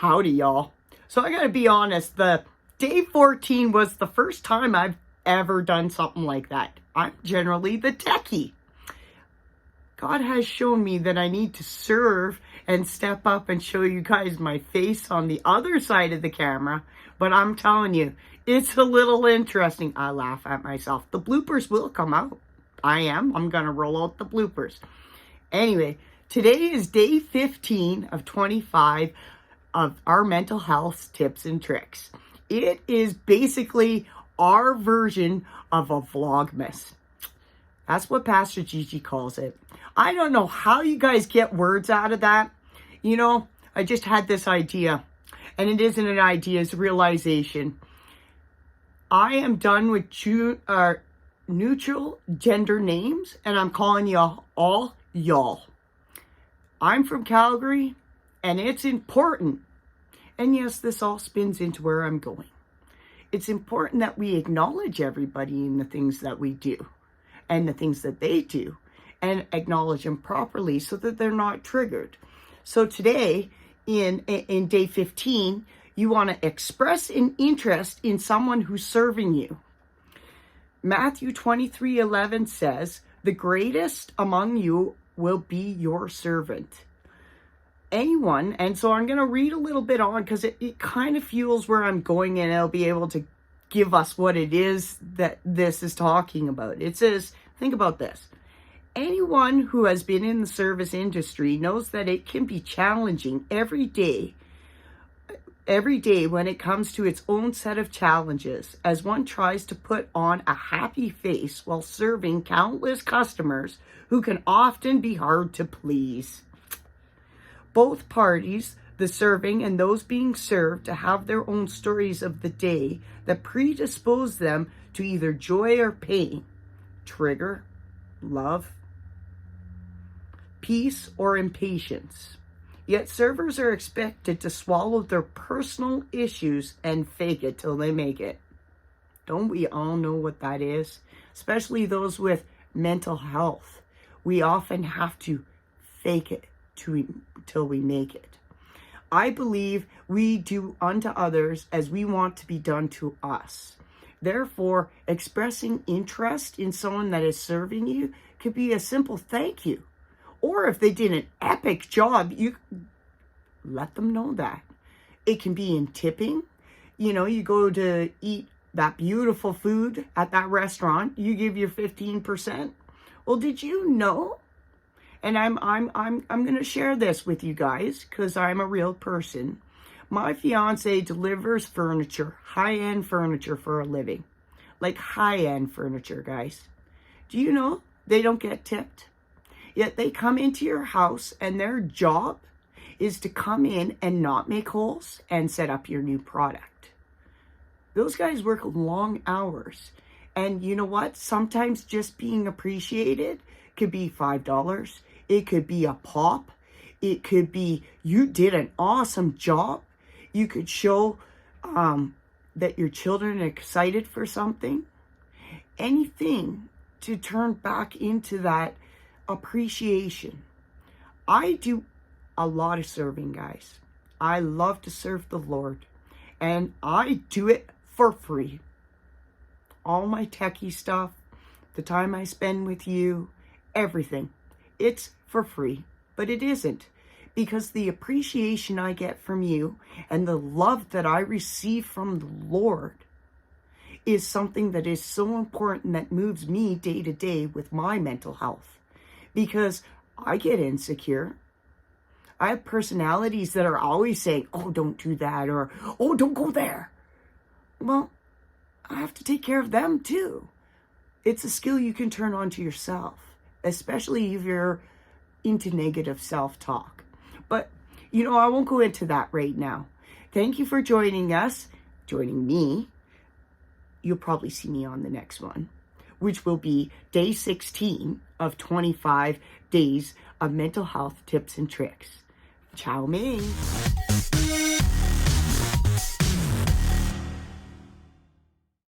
Howdy, y'all. So I gotta be honest, the day 14 was the first time I've ever done something like that. I'm generally the techie. God has shown me that I need to serve and step up and show you guys my face on the other side of the camera. But I'm telling you, it's a little interesting. I laugh at myself. The bloopers will come out. I'm gonna roll out the bloopers. Anyway, today is day 15 of 25 of our mental health tips and tricks. It is basically our version of a Vlogmas. That's what Pastor Gigi calls it. I don't know how you guys get words out of that. You know, I just had this idea, and it isn't an idea, it's a realization. I am done with neutral gender names, and I'm calling y'all all y'all. I'm from Calgary, and it's important. And yes, this all spins into where I'm going. It's important that we acknowledge everybody in the things that we do and the things that they do, and acknowledge them properly so that they're not triggered. So today, in day 15, you want to express an interest in someone who's serving you. Matthew 23:11 says, "The greatest among you will be your servant." Anyone, and so I'm going to read a little bit on because it kind of fuels where I'm going, and it'll be able to give us what it is that this is talking about. It says, think about this. Anyone who has been in the service industry knows that it can be challenging every day when it comes to its own set of challenges, as one tries to put on a happy face while serving countless customers who can often be hard to please. Both parties, the serving and those being served, to have their own stories of the day that predispose them to either joy or pain, trigger, love, peace, or impatience. Yet servers are expected to swallow their personal issues and fake it till they make it. Don't we all know what that is? Especially those with mental health. We often have to fake it till we make it. I believe we do unto others as we want to be done to us. Therefore, expressing interest in someone that is serving you could be a simple thank you. Or if they did an epic job, you let them know that. It can be in tipping. You know, you go to eat that beautiful food at that restaurant, you give your 15%. Well, did you know? And I'm going to share this with you guys because I'm a real person. My fiance delivers furniture, high-end furniture for a living. Like high-end furniture, guys. Do you know they don't get tipped? Yet they come into your house and their job is to come in and not make holes and set up your new product. Those guys work long hours. And you know what? Sometimes just being appreciated could be $5. It could be a pop. It could be you did an awesome job. You could show that your children are excited for something. Anything to turn back into that appreciation. I do a lot of serving, guys. I love to serve the Lord, and I do it for free. All my techie stuff, the time I spend with you, everything. It's for free, but it isn't, because the appreciation I get from you and the love that I receive from the Lord is something that is so important that moves me day to day with my mental health, because I get insecure. I have personalities that are always saying, "Oh, don't do that," or "Oh, don't go there." Well, I have to take care of them too. It's a skill you can turn on to yourself, especially if you're into negative self-talk. But, you know, I won't go into that right now. Thank you for joining me. You'll probably see me on the next one, which will be day 16 of 25 days of mental health tips and tricks. Ciao, Ming.